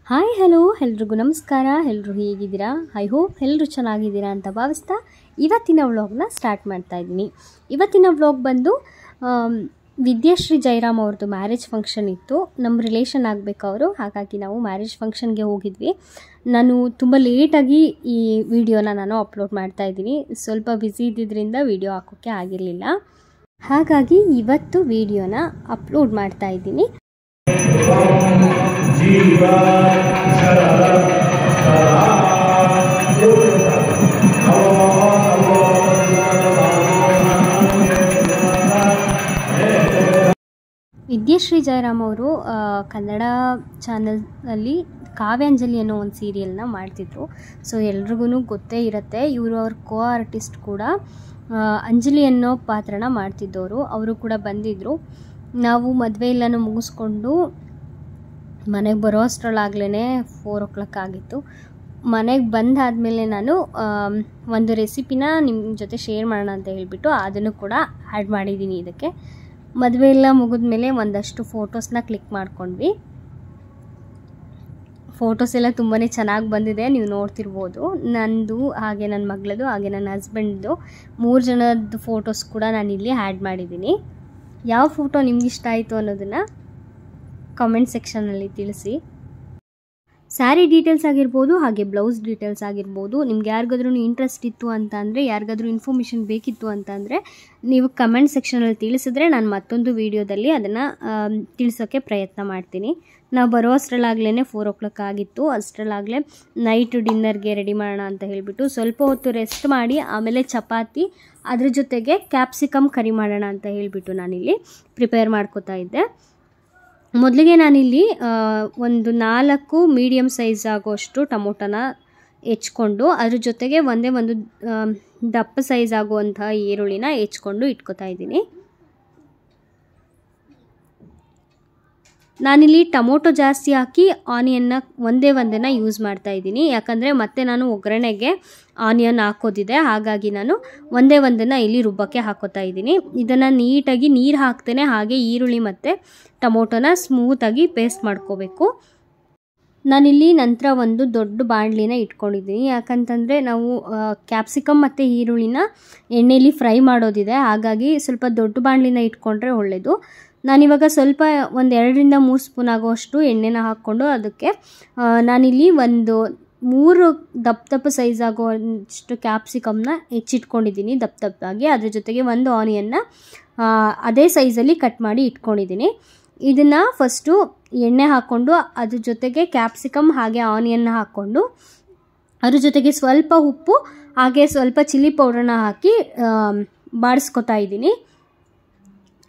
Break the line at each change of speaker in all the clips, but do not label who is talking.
Hi hello ಎಲ್ರಿಗೂ ನಮಸ್ಕಾರ. ಎಲ್ಲರೂ ಹೇಗಿದ್ದೀರಾ? ಐ ಹೋಪ್ ಎಲ್ಲರೂ ಚೆನ್ನಾಗಿದ್ದೀರಾ ಅಂತ ಭಾವಿಸ್ತಾ ಇವತ್ತಿನ ವ್ಲಾಗ್ನ ಸ್ಟಾರ್ಟ್ ಮಾಡ್ತಾ ಇದ್ದೀನಿ. ಇವತ್ತಿನ ವ್ಲಾಗ್ ಬಂದು ವಿದ್ಯಾಶ್ರೀ ಜಯರಾಮ್ ಅವ್ರದ್ದು ಮ್ಯಾರೇಜ್ ಫಂಕ್ಷನ್ ಇತ್ತು. ನಮ್ಮ ರಿಲೇಷನ್ ಆಗಬೇಕು ಅವರು, ಹಾಗಾಗಿ ನಾವು ಮ್ಯಾರೇಜ್ ಫಂಕ್ಷನ್ಗೆ ಹೋಗಿದ್ವಿ. ನಾನು ತುಂಬ ಲೇಟಾಗಿ ಈ ವಿಡಿಯೋನ ನಾನು ಅಪ್ಲೋಡ್ ಮಾಡ್ತಾ ಇದ್ದೀನಿ. ಸ್ವಲ್ಪ ಬ್ಯುಸಿ ಇದ್ದಿದ್ದರಿಂದ ವಿಡಿಯೋ ಹಾಕೋಕ್ಕೆ ಆಗಿರಲಿಲ್ಲ, ಹಾಗಾಗಿ ಇವತ್ತು ವಿಡಿಯೋನ ಅಪ್ಲೋಡ್ ಮಾಡ್ತಾ ಇದ್ದೀನಿ. ವಿದ್ಯಾಶ್ರೀ ಜಯರಾಮ್ ಅವರು ಕನ್ನಡ ಚಾನಲ್ನಲ್ಲಿ ಕಾವ್ಯಾಂಜಲಿ ಅನ್ನೋ ಒಂದು ಸೀರಿಯಲ್ನ ಮಾಡ್ತಿದ್ರು. ಸೊ ಎಲ್ರಿಗೂ ಗೊತ್ತೇ ಇರುತ್ತೆ. ಇವರು ಅವ್ರ ಕೋ ಆರ್ಟಿಸ್ಟ್ ಕೂಡ ಅಂಜಲಿ ಅನ್ನೋ ಪಾತ್ರನ ಮಾಡ್ತಿದ್ದವರು. ಅವರು ಕೂಡ ಬಂದಿದ್ದರು. ನಾವು ಮದುವೆ ಎಲ್ಲನೂ ಮುಗಿಸ್ಕೊಂಡು ಮನೆಗೆ ಬರೋ ಅಷ್ಟರಲ್ಲಾಗಲೇ 4 o'clock ಆಗಿತ್ತು. ಮನೆಗೆ ಬಂದಾದಮೇಲೆ ನಾನು ಒಂದು ರೆಸಿಪಿನ ನಿಮ್ಮ ಜೊತೆ ಶೇರ್ ಮಾಡೋಣ ಅಂತ ಹೇಳಿಬಿಟ್ಟು ಅದನ್ನು ಕೂಡ ಆ್ಯಡ್ ಮಾಡಿದ್ದೀನಿ ಇದಕ್ಕೆ. ಮದುವೆ ಎಲ್ಲ ಮುಗಿದ್ಮೇಲೆ ಒಂದಷ್ಟು ಫೋಟೋಸ್ನ ಕ್ಲಿಕ್ ಮಾಡ್ಕೊಂಡ್ವಿ. ಫೋಟೋಸ್ ಎಲ್ಲ ತುಂಬಾ ಚೆನ್ನಾಗಿ ಬಂದಿದೆ, ನೀವು ನೋಡ್ತಿರ್ಬೋದು. ನಂದು, ಹಾಗೆ ನನ್ನ ಮಗಳದು, ಹಾಗೆ ನನ್ನ ಹಸ್ಬೆಂಡ್ದು 3 ಜನದ ಫೋಟೋಸ್ ಕೂಡ ನಾನಿಲ್ಲಿ ಆ್ಯಡ್ ಮಾಡಿದ್ದೀನಿ. ಯಾವ ಫೋಟೋ ನಿಮ್ಗೆ ಇಷ್ಟ ಆಯಿತು ಅನ್ನೋದನ್ನು ಕಮೆಂಟ್ ಸೆಕ್ಷನಲ್ಲಿ ತಿಳಿಸಿ. ಸ್ಯಾರಿ ಡೀಟೇಲ್ಸ್ ಆಗಿರ್ಬೋದು, ಹಾಗೆ ಬ್ಲೌಸ್ ಡೀಟೇಲ್ಸ್ ಆಗಿರ್ಬೋದು. ನಿಮ್ಗೆ ಯಾರಿಗಾದ್ರೂ ಇಂಟ್ರೆಸ್ಟ್ ಇತ್ತು ಅಂತ ಅಂದರೆ, ಯಾರಿಗಾದ್ರೂ ಇನ್ಫಾರ್ಮೇಷನ್ ಬೇಕಿತ್ತು ಅಂತ ಅಂದರೆ ನೀವು ಕಮೆಂಟ್ ಸೆಕ್ಷನಲ್ಲಿ ತಿಳಿಸಿದ್ರೆ ನಾನು ಮತ್ತೊಂದು ವೀಡಿಯೋದಲ್ಲಿ ಅದನ್ನು ತಿಳಿಸೋಕ್ಕೆ ಪ್ರಯತ್ನ ಮಾಡ್ತೀನಿ. ನಾವು ಬರೋ ಅಷ್ಟರಲ್ಲಾಗಲೇ 4 o'clock ಆಗಿತ್ತು. ಅಷ್ಟರಲ್ಲಾಗಲೇ ನೈಟ್ ಡಿನ್ನರ್ಗೆ ರೆಡಿ ಮಾಡೋಣ ಅಂತ ಹೇಳಿಬಿಟ್ಟು ಸ್ವಲ್ಪ ಹೊತ್ತು ರೆಸ್ಟ್ ಮಾಡಿ ಆಮೇಲೆ ಚಪಾತಿ, ಅದ್ರ ಜೊತೆಗೆ ಕ್ಯಾಪ್ಸಿಕಮ್ ಕರಿ ಮಾಡೋಣ ಅಂತ ಹೇಳಿಬಿಟ್ಟು ನಾನಿಲ್ಲಿ ಪ್ರಿಪೇರ್ ಮಾಡ್ಕೋತಾ ಇದ್ದೆ. ಮೊದಲಿಗೆ ನಾನಿಲ್ಲಿ ಒಂದು 4 ಮೀಡಿಯಮ್ ಸೈಜ್ ಆಗೋಷ್ಟು ಟೊಮೊಟೊನ ಹೆಚ್ಕೊಂಡು, ಅದ್ರ ಜೊತೆಗೆ ಒಂದೇ ಒಂದು ದಪ್ಪ ಸೈಜ್ ಆಗುವಂಥ ಈರುಳ್ಳಿನ ಹೆಚ್ಕೊಂಡು ಇಟ್ಕೋತಾ ಇದ್ದೀನಿ. ನಾನಿಲ್ಲಿ ಟೊಮೊಟೊ ಜಾಸ್ತಿ ಹಾಕಿ ಆನಿಯನ್ನ ಒಂದನ್ನು ಯೂಸ್ ಮಾಡ್ತಾ ಇದ್ದೀನಿ. ಯಾಕಂದರೆ ಮತ್ತೆ ನಾನು ಒಗ್ಗರಣೆಗೆ ಆನಿಯನ್ ಹಾಕೋದಿದೆ, ಹಾಗಾಗಿ ನಾನು ಒಂದನ್ನು ಇಲ್ಲಿ ರುಬ್ಬಕ್ಕೆ ಹಾಕೋತಾ ಇದ್ದೀನಿ. ಇದನ್ನು ನೀಟಾಗಿ ನೀರು ಹಾಕ್ತೇನೆ, ಹಾಗೆ ಈರುಳ್ಳಿ ಮತ್ತು ಟೊಮೊಟೊನ ಸ್ಮೂತಾಗಿ ಪೇಸ್ಟ್ ಮಾಡ್ಕೋಬೇಕು. ನಾನಿಲ್ಲಿ ನಂತರ ಒಂದು ದೊಡ್ಡ ಬಾಣಲಿನ ಇಟ್ಕೊಂಡಿದ್ದೀನಿ. ಯಾಕಂತಂದರೆ ನಾವು ಕ್ಯಾಪ್ಸಿಕಮ್ ಮತ್ತು ಈರುಳ್ಳಿನ ಎಣ್ಣೆಯಲ್ಲಿ ಫ್ರೈ ಮಾಡೋದಿದೆ, ಹಾಗಾಗಿ ಸ್ವಲ್ಪ ದೊಡ್ಡ ಬಾಣಲಿನ ಇಟ್ಕೊಂಡ್ರೆ ಒಳ್ಳೆಯದು. ನಾನಿವಾಗ ಸ್ವಲ್ಪ ಒಂದು 2ರಿಂದ 3 ಸ್ಪೂನ್ ಆಗೋಷ್ಟು ಎಣ್ಣೆನ ಹಾಕ್ಕೊಂಡು ಅದಕ್ಕೆ ನಾನಿಲ್ಲಿ ಒಂದು 3 ದಪ್ಪ ಸೈಜ್ ಆಗೋಷ್ಟು ಕ್ಯಾಪ್ಸಿಕಮ್ನ ಹೆಚ್ಚಿಟ್ಕೊಂಡಿದ್ದೀನಿ ದಪ್ಪದಾಗಿ. ಅದ್ರ ಜೊತೆಗೆ ಒಂದು ಆನಿಯನ್ನ ಅದೇ ಸೈಜಲ್ಲಿ ಕಟ್ ಮಾಡಿ ಇಟ್ಕೊಂಡಿದ್ದೀನಿ. ಇದನ್ನು ಫಸ್ಟು ಎಣ್ಣೆ ಹಾಕ್ಕೊಂಡು ಅದ್ರ ಜೊತೆಗೆ ಕ್ಯಾಪ್ಸಿಕಮ್ ಹಾಗೆ ಆನಿಯನ್ನ ಹಾಕ್ಕೊಂಡು ಅದ್ರ ಜೊತೆಗೆ ಸ್ವಲ್ಪ ಉಪ್ಪು ಹಾಗೆ ಸ್ವಲ್ಪ ಚಿಲ್ಲಿ ಪೌಡ್ರನ್ನ ಹಾಕಿ ಬಾಡಿಸ್ಕೊತಾ ಇದ್ದೀನಿ.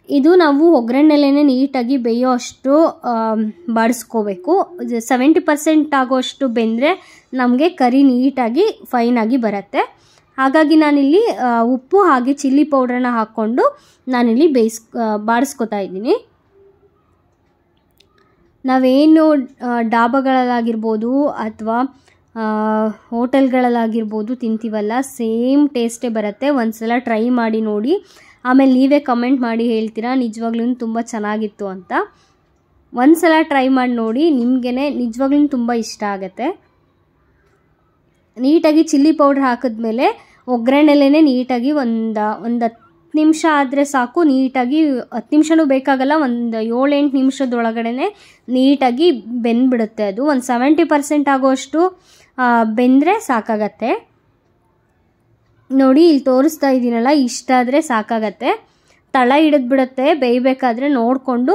ಇದು ನಾವು ಒಗ್ಗರಣೆಲೇ ನೀಟಾಗಿ ಬೇಯೋ ಅಷ್ಟು ಬಾಡಿಸ್ಕೋಬೇಕು. 70% ಆಗೋಷ್ಟು ಬೆಂದರೆ ನಮಗೆ ಕರಿ ನೀಟಾಗಿ ಫೈನಾಗಿ ಬರುತ್ತೆ. ಹಾಗಾಗಿ ನಾನಿಲ್ಲಿ ಉಪ್ಪು ಹಾಗೆ ಚಿಲ್ಲಿ ಪೌಡ್ರನ್ನ ಹಾಕ್ಕೊಂಡು ನಾನಿಲ್ಲಿ ಬಾಡಿಸ್ಕೊತಾ ಇದ್ದೀನಿ. ನಾವೇನು ಡಾಬಾಗಳಲ್ಲಾಗಿರ್ಬೋದು ಅಥವಾ ಹೋಟೆಲ್ಗಳಲ್ಲಾಗಿರ್ಬೋದು ತಿಂತೀವಲ್ಲ, ಸೇಮ್ ಟೇಸ್ಟೇ ಬರುತ್ತೆ. ಒಂದ್ಸಲ ಟ್ರೈ ಮಾಡಿ ನೋಡಿ, ಆಮೇಲೆ ನೀವೇ ಕಮೆಂಟ್ ಮಾಡಿ ಹೇಳ್ತೀರಾ ನಿಜವಾಗ್ಲೂ ತುಂಬ ಚೆನ್ನಾಗಿತ್ತು ಅಂತ. ಒಂದ್ಸಲ ಟ್ರೈ ಮಾಡಿ ನೋಡಿ, ನಿಮಗೇ ನಿಜವಾಗ್ಲೂ ತುಂಬ ಇಷ್ಟ ಆಗುತ್ತೆ. ನೀಟಾಗಿ ಚಿಲ್ಲಿ ಪೌಡ್ರ್ ಹಾಕಿದ್ಮೇಲೆ ಒಗ್ಗರಣೆಲೇ ನೀಟಾಗಿ ಒಂದು 10 ನಿಮಿಷ ಆದರೆ ಸಾಕು. ನೀಟಾಗಿ 10 ನಿಮಿಷನೂ ಬೇಕಾಗಲ್ಲ, ಒಂದು 7-8 ನಿಮಿಷದೊಳಗಡೆ ನೀಟಾಗಿ ಬೆಂದ್ಬಿಡುತ್ತೆ. ಅದು ಒಂದು 70% ಆಗೋಷ್ಟು ಬೆಂದರೆ ಸಾಕಾಗತ್ತೆ. ನೋಡಿ ಇಲ್ಲಿ ತೋರಿಸ್ತಾ ಇದ್ದೀನಲ್ಲ, ಇಷ್ಟಾದರೆ ಸಾಕಾಗತ್ತೆ. ತಳ ಹಿಡಿದ್ಬಿಡುತ್ತೆ. ಬೇಯಬೇಕಾದ್ರೆ ನೋಡಿಕೊಂಡು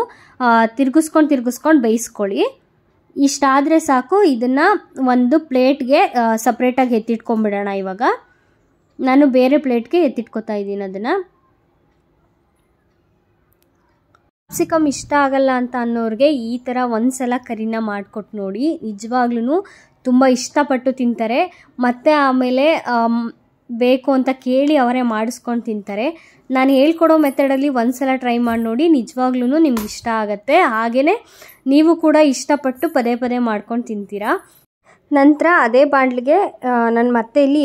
ತಿರ್ಗಿಸ್ಕೊಂಡು ಬೇಯಿಸ್ಕೊಳ್ಳಿ. ಇಷ್ಟಾದರೆ ಸಾಕು. ಇದನ್ನು ಒಂದು ಪ್ಲೇಟ್ಗೆ ಸಪ್ರೇಟಾಗಿ ಎತ್ತಿಟ್ಕೊಂಡ್ಬಿಡೋಣ. ಇವಾಗ ನಾನು ಬೇರೆ ಪ್ಲೇಟ್ಗೆ ಎತ್ತಿಟ್ಕೊತಾ ಇದ್ದೀನಿ ಅದನ್ನು. ಕ್ಯಾಪ್ಸಿಕಮ್ ಇಷ್ಟ ಆಗಲ್ಲ ಅಂತ ಅನ್ನೋರಿಗೆ ಈ ಥರ ಒಂದ್ಸಲ ಕರಿನ ಮಾಡಿಕೊಟ್ಟು ನೋಡಿ, ನಿಜವಾಗ್ಲೂ ತುಂಬ ಇಷ್ಟಪಟ್ಟು ತಿಂತಾರೆ. ಮತ್ತು ಆಮೇಲೆ ಬೇಕು ಅಂತ ಕೇಳಿ ಅವರೇ ಮಾಡಿಸ್ಕೊಂಡು ತಿಂತಾರೆ. ನಾನು ಹೇಳ್ಕೊಡೋ ಮೆಥಡಲ್ಲಿ ಒಂದ್ಸಲ ಟ್ರೈ ಮಾಡಿ ನೋಡಿ, ನಿಜವಾಗ್ಲೂ ನಿಮ್ಗೆ ಇಷ್ಟ ಆಗುತ್ತೆ. ಹಾಗೆಯೇ ನೀವು ಕೂಡ ಇಷ್ಟಪಟ್ಟು ಪದೇ ಮಾಡ್ಕೊಂಡು ತಿಂತೀರಾ. ನಂತರ ಅದೇ ಬಾಣಲಿಗೆ ನಾನು ಮತ್ತೆ ಇಲ್ಲಿ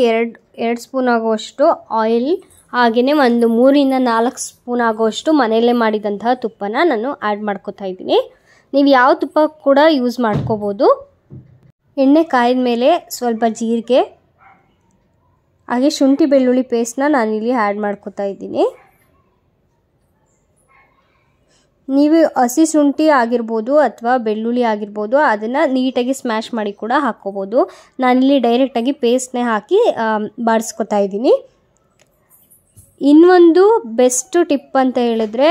2 ಸ್ಪೂನ್ ಆಗುವಷ್ಟು ಆಯಿಲ್, ಹಾಗೆಯೇ ಒಂದು 3ರಿಂದ 4 ಸ್ಪೂನ್ ಆಗುವಷ್ಟು ಮನೆಯಲ್ಲೇ ಮಾಡಿದಂತಹ ತುಪ್ಪನ ನಾನು ಆ್ಯಡ್ ಮಾಡ್ಕೋತಾ ಇದ್ದೀನಿ. ನೀವು ಯಾವ ತುಪ್ಪ ಕೂಡ ಯೂಸ್ ಮಾಡ್ಕೋಬೋದು. ಎಣ್ಣೆ ಕಾಯ್ದ ಮೇಲೆ ಸ್ವಲ್ಪ ಜೀರಿಗೆ ಹಾಗೆ ಶುಂಠಿ ಬೆಳ್ಳುಳ್ಳಿ ಪೇಸ್ಟ್ನ ನಾನಿಲ್ಲಿ ಆ್ಯಡ್ ಮಾಡ್ಕೊತಾ ಇದ್ದೀನಿ. ನೀವು ಹಸಿ ಶುಂಠಿ ಆಗಿರ್ಬೋದು ಅಥವಾ ಬೆಳ್ಳುಳ್ಳಿ ಆಗಿರ್ಬೋದು ಅದನ್ನು ನೀಟಾಗಿ ಸ್ಮ್ಯಾಶ್ ಮಾಡಿ ಕೂಡ ಹಾಕ್ಕೋಬೋದು. ನಾನಿಲ್ಲಿ ಡೈರೆಕ್ಟಾಗಿ ಪೇಸ್ಟ್ನೇ ಹಾಕಿ ಬಾಡಿಸ್ಕೊತಾ ಇದ್ದೀನಿ. ಇನ್ನೊಂದು ಬೆಸ್ಟ್ ಟಿಪ್ ಅಂತ ಹೇಳಿದ್ರೆ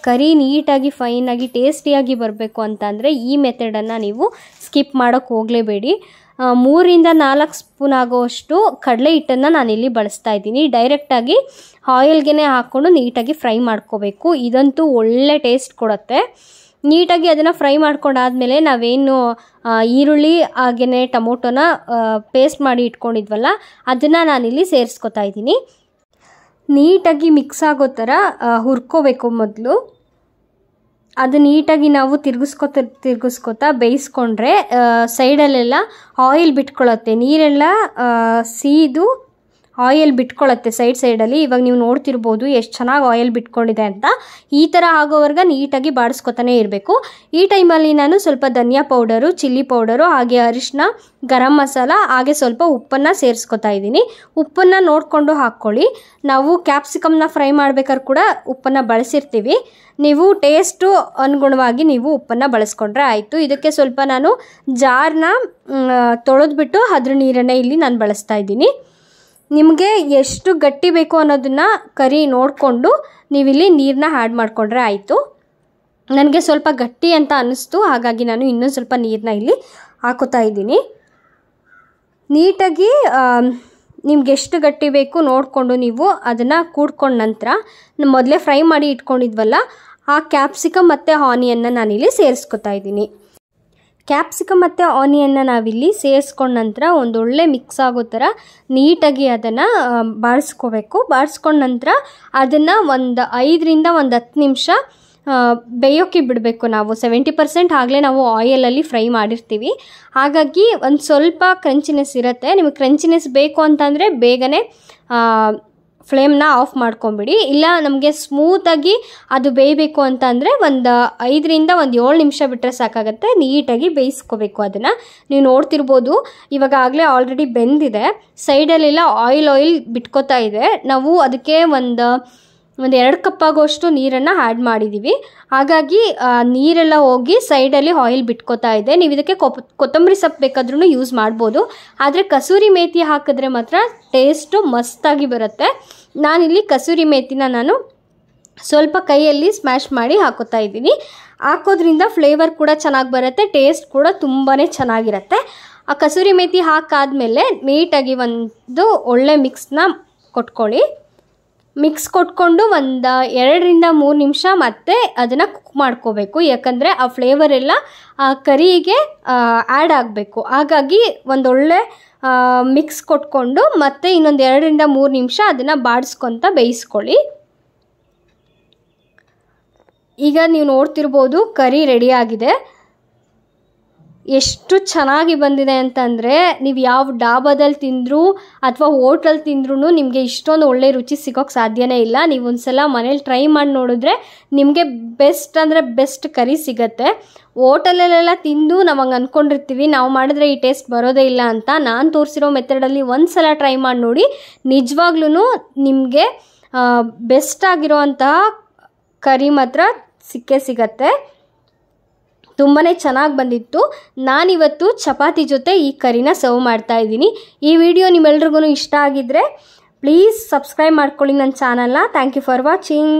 ಕರಿ ನೀಟಾಗಿ ಫೈನಾಗಿ ಟೇಸ್ಟಿಯಾಗಿ ಬರಬೇಕು ಅಂತಂದರೆ ಈ ಮೆಥಡನ್ನು ನೀವು ಸ್ಕಿಪ್ ಮಾಡೋಕ್ಕೆ ಹೋಗಲೇಬೇಡಿ. 3 ರಿಂದ 4 ಸ್ಪೂನ್ ಆಗೋಷ್ಟು ಕಡಲೆ ಹಿಟ್ಟನ್ನು ನಾನಿಲ್ಲಿ ಬಳಸ್ತಾ ಇದ್ದೀನಿ. ಡೈರೆಕ್ಟಾಗಿ ಆಯಿಲ್ಗೆ ಹಾಕ್ಕೊಂಡು ನೀಟಾಗಿ ಫ್ರೈ ಮಾಡ್ಕೋಬೇಕು. ಇದಂತೂ ಒಳ್ಳೆ ಟೇಸ್ಟ್ ಕೊಡುತ್ತೆ. ನೀಟಾಗಿ ಅದನ್ನು ಫ್ರೈ ಮಾಡ್ಕೊಂಡಾದಮೇಲೆ ನಾವೇನು ಈರುಳ್ಳಿ ಹಾಗೆಯೇ ಟೊಮೊಟೊನ ಪೇಸ್ಟ್ ಮಾಡಿ ಇಟ್ಕೊಂಡಿದ್ವಲ್ಲ ಅದನ್ನು ನಾನಿಲ್ಲಿ ಸೇರಿಸ್ಕೊತಾ ಇದ್ದೀನಿ. ನೀಟಾಗಿ ಮಿಕ್ಸ್ ಆಗೋ ಥರ ಹುರ್ಕೋಬೇಕು. ಮೊದಲು ಅದು ನೀಟಾಗಿ ನಾವು ತಿರ್ಗಿಸ್ಕೊತಾ ಬೇಯಿಸ್ಕೊಂಡ್ರೆ ಸೈಡಲ್ಲೆಲ್ಲ ಆಯಿಲ್ ಬಿಟ್ಕೊಳ್ಳುತ್ತೆ. ನೀರೆಲ್ಲ ಸೀದು ಆಯಿಲ್ ಬಿಟ್ಕೊಳ್ಳುತ್ತೆ ಸೈಡಲ್ಲಿ. ಇವಾಗ ನೀವು ನೋಡ್ತಿರ್ಬೋದು ಎಷ್ಟು ಚೆನ್ನಾಗಿ ಆಯಿಲ್ ಬಿಟ್ಕೊಂಡಿದೆ ಅಂತ. ಈ ಥರ ಆಗೋವರೆಗೆ ನೀಟಾಗಿ ಬಾಡಿಸ್ಕೊತಾನೆ ಇರಬೇಕು. ಈ ಟೈಮಲ್ಲಿ ನಾನು ಸ್ವಲ್ಪ ಧನಿಯಾ ಪೌಡರು, ಚಿಲ್ಲಿ ಪೌಡರು, ಹಾಗೆ ಅರಿಶಿನ, ಗರಂ ಮಸಾಲ, ಹಾಗೆ ಸ್ವಲ್ಪ ಉಪ್ಪನ್ನು ಸೇರಿಸ್ಕೊತಾ ಇದ್ದೀನಿ. ಉಪ್ಪನ್ನು ನೋಡಿಕೊಂಡು ಹಾಕ್ಕೊಳ್ಳಿ. ನಾವು ಕ್ಯಾಪ್ಸಿಕಮ್ನ ಫ್ರೈ ಮಾಡ್ಬೇಕಾದ್ರೆ ಕೂಡ ಉಪ್ಪನ್ನು ಬಳಸಿರ್ತೀವಿ. ನೀವು ಟೇಸ್ಟು ಅನುಗುಣವಾಗಿ ನೀವು ಉಪ್ಪನ್ನು ಬಳಸ್ಕೊಂಡ್ರೆ ಆಯಿತು. ಇದಕ್ಕೆ ಸ್ವಲ್ಪ ನಾನು ಜಾರ್ನ ತೊಳೆದ್ಬಿಟ್ಟು ಅದ್ರ ನೀರನ್ನು ಇಲ್ಲಿ ನಾನು ಬಳಸ್ತಾ ಇದ್ದೀನಿ. ನಿಮಗೆ ಎಷ್ಟು ಗಟ್ಟಿ ಬೇಕು ಅನ್ನೋದನ್ನು ಕರಿ ನೋಡಿಕೊಂಡು ನೀವಿಲ್ಲಿ ನೀರನ್ನ ಆ್ಯಡ್ ಮಾಡಿಕೊಂಡ್ರೆ ಆಯಿತು. ನನಗೆ ಸ್ವಲ್ಪ ಗಟ್ಟಿ ಅಂತ ಅನ್ನಿಸ್ತು, ಹಾಗಾಗಿ ನಾನು ಇನ್ನೊಂದು ಸ್ವಲ್ಪ ನೀರನ್ನ ಇಲ್ಲಿ ಹಾಕೋತಾ ಇದ್ದೀನಿ. ನೀಟಾಗಿ ನಿಮ್ಗೆ ಎಷ್ಟು ಗಟ್ಟಿ ಬೇಕು ನೋಡಿಕೊಂಡು ನೀವು ಅದನ್ನು ಕೂಡ್ಕೊಂಡ ನಂತರ ಮೊದಲೇ ಫ್ರೈ ಮಾಡಿ ಇಟ್ಕೊಂಡಿದ್ವಲ್ಲ ಆ ಕ್ಯಾಪ್ಸಿಕಮ್ ಮತ್ತು ಆನಿಯನ್ನ ನಾನಿಲ್ಲಿ ಸೇರಿಸ್ಕೊತಾ ಇದ್ದೀನಿ. ಕ್ಯಾಪ್ಸಿಕಮ್ ಮತ್ತು ಆನಿಯನ್ನ ನಾವಿಲ್ಲಿ ಸೇರಿಸ್ಕೊಂಡ ನಂತರ ಒಂದೊಳ್ಳೆ ಮಿಕ್ಸ್ ಆಗೋ ಥರ ನೀಟಾಗಿ ಅದನ್ನು ಬಾಡಿಸ್ಕೋಬೇಕು. ಬಾಡಿಸ್ಕೊಂಡ ನಂತರ ಅದನ್ನು ಒಂದು 5 ರಿಂದ 10 ನಿಮಿಷ ಬೇಯೋಕ್ಕೆ ಬಿಡಬೇಕು. ನಾವು 70% ಆಗಲೇ ನಾವು ಆಯಿಲಲ್ಲಿ ಫ್ರೈ ಮಾಡಿರ್ತೀವಿ. ಹಾಗಾಗಿ ಒಂದು ಸ್ವಲ್ಪ ಕ್ರಂಚಿನೆಸ್ ಇರುತ್ತೆ. ನಿಮಗೆ ಕ್ರಂಚಿನೆಸ್ ಬೇಕು ಅಂತಂದರೆ ಬೇಗನೆ ಫ್ಲೇಮ್ನ ಆಫ್ ಮಾಡ್ಕೊಂಬಿಡಿ. ಇಲ್ಲ ನಮಗೆ ಸ್ಮೂತಾಗಿ ಅದು ಬೇಯಬೇಕು ಅಂತ ಅಂದರೆ ಒಂದು 5 ರಿಂದ 7 ನಿಮಿಷ ಬಿಟ್ಟರೆ ಸಾಕಾಗುತ್ತೆ. ನೀಟಾಗಿ ಬೇಯಿಸ್ಕೋಬೇಕು ಅದನ್ನು. ನೀವು ನೋಡ್ತಿರ್ಬೋದು ಇವಾಗ ಆಗಲೇ ಆಲ್ರೆಡಿ ಬೆಂದಿದೆ. ಸೈಡಲ್ಲೆಲ್ಲ ಆಯಿಲ್ ಬಿಟ್ಕೋತಾ ಇದೆ. ನಾವು ಅದಕ್ಕೆ ಒಂದು 2 ಕಪ್ ಆಗೋಷ್ಟು ನೀರನ್ನು ಆ್ಯಡ್ ಮಾಡಿದ್ದೀವಿ. ಹಾಗಾಗಿ ನೀರೆಲ್ಲ ಹೋಗಿ ಸೈಡಲ್ಲಿ ಆಯಿಲ್ ಬಿಟ್ಕೋತಾ ಇದೆ. ನೀವು ಇದಕ್ಕೆ ಕೊತ್ತಂಬರಿ ಸೊಪ್ಪು ಬೇಕಾದ್ರೂ ಯೂಸ್ ಮಾಡ್ಬೋದು. ಆದರೆ ಕಸೂರಿ ಮೇಥಿ ಹಾಕಿದ್ರೆ ಮಾತ್ರ ಟೇಸ್ಟು ಮಸ್ತಾಗಿ ಬರುತ್ತೆ. ನಾನಿಲ್ಲಿ ಕಸೂರಿ ಮೇಥಿನ ನಾನು ಸ್ವಲ್ಪ ಕೈಯಲ್ಲಿ ಸ್ಮ್ಯಾಶ್ ಮಾಡಿ ಹಾಕೋತಾ ಇದ್ದೀನಿ. ಹಾಕೋದ್ರಿಂದ ಫ್ಲೇವರ್ ಕೂಡ ಚೆನ್ನಾಗಿ ಬರುತ್ತೆ, ಟೇಸ್ಟ್ ಕೂಡ ತುಂಬಾ ಚೆನ್ನಾಗಿರುತ್ತೆ. ಆ ಕಸೂರಿ ಮೇಥಿ ಹಾಕಾದ್ಮೇಲೆ ನೀಟಾಗಿ ಒಂದು ಒಳ್ಳೆ ಮಿಕ್ಸ್ನ ಕೊಟ್ಕೊಳ್ಳಿ. ಮಿಕ್ಸ್ ಕೊಟ್ಕೊಂಡು ಒಂದು 2 ರಿಂದ 3 ನಿಮಿಷ ಮತ್ತೆ ಅದನ್ನು ಕುಕ್ ಮಾಡ್ಕೋಬೇಕು. ಯಾಕಂದರೆ ಆ ಫ್ಲೇವರ್ ಎಲ್ಲ ಆ ಕರಿಗೆ ಆ್ಯಡ್ ಆಗಬೇಕು. ಹಾಗಾಗಿ ಒಂದೊಳ್ಳೆ ಮಿಕ್ಸ್ ಕೊಟ್ಕೊಂಡು ಮತ್ತೆ ಇನ್ನೊಂದು 2 ರಿಂದ 3 ನಿಮಿಷ ಅದನ್ನು ಬಾಡಿಸ್ಕೊತ ಬೇಯಿಸ್ಕೊಳ್ಳಿ. ಈಗ ನೀವು ನೋಡ್ತಿರ್ಬೋದು ಕರಿ ರೆಡಿಯಾಗಿದೆ. ಎಷ್ಟು ಚೆನ್ನಾಗಿ ಬಂದಿದೆ ಅಂತಂದರೆ ನೀವು ಯಾವ ಡಾಬಾದಲ್ಲಿ ತಿಂದರೂ ಅಥವಾ ಹೋಟೆಲ್ ತಿಂದ್ರೂ ನಿಮಗೆ ಇಷ್ಟೊಂದು ಒಳ್ಳೆ ರುಚಿ ಸಿಗೋಕ್ಕೆ ಸಾಧ್ಯನೇ ಇಲ್ಲ. ನೀವು ಒಂದ್ಸಲ ಮನೇಲಿ ಟ್ರೈ ಮಾಡಿ ನೋಡಿದ್ರೆ ನಿಮಗೆ ಬೆಸ್ಟ್ ಅಂದರೆ ಬೆಸ್ಟ್ ಕರಿ ಸಿಗುತ್ತೆ. ಹೋಟೆಲಲ್ಲೆಲ್ಲ ತಿಂದು ನಮಗೆ ಅಂದ್ಕೊಂಡಿರ್ತೀವಿ ನಾವು ಮಾಡಿದ್ರೆ ಈ ಟೇಸ್ಟ್ ಬರೋದೇ ಇಲ್ಲ ಅಂತ. ನಾನು ತೋರಿಸಿರೋ ಮೆಥಡಲ್ಲಿ ಒಂದು ಸಲ ಟ್ರೈ ಮಾಡಿ ನೋಡಿ, ನಿಜವಾಗ್ಲೂ ನಿಮಗೆ ಬೆಸ್ಟ್ ಆಗಿರೋವಂತಹ ಕರಿ ಮಾತ್ರ ಸಿಗತ್ತೆ. ತುಂಬಾ ಚೆನ್ನಾಗಿ ಬಂದಿತ್ತು. ನಾನಿವತ್ತು ಚಪಾತಿ ಜೊತೆ ಈ ಕರಿನ ಸರ್ವ್ ಮಾಡ್ತಾ ಇದ್ದೀನಿ. ಈ ವಿಡಿಯೋ ನಿಮ್ಮೆಲ್ರಿಗೂ ಇಷ್ಟ ಆಗಿದ್ದರೆ ಪ್ಲೀಸ್ ಸಬ್ಸ್ಕ್ರೈಬ್ ಮಾಡ್ಕೊಳ್ಳಿ ನನ್ನ ಚಾನಲ್ನ. Thank you for watching.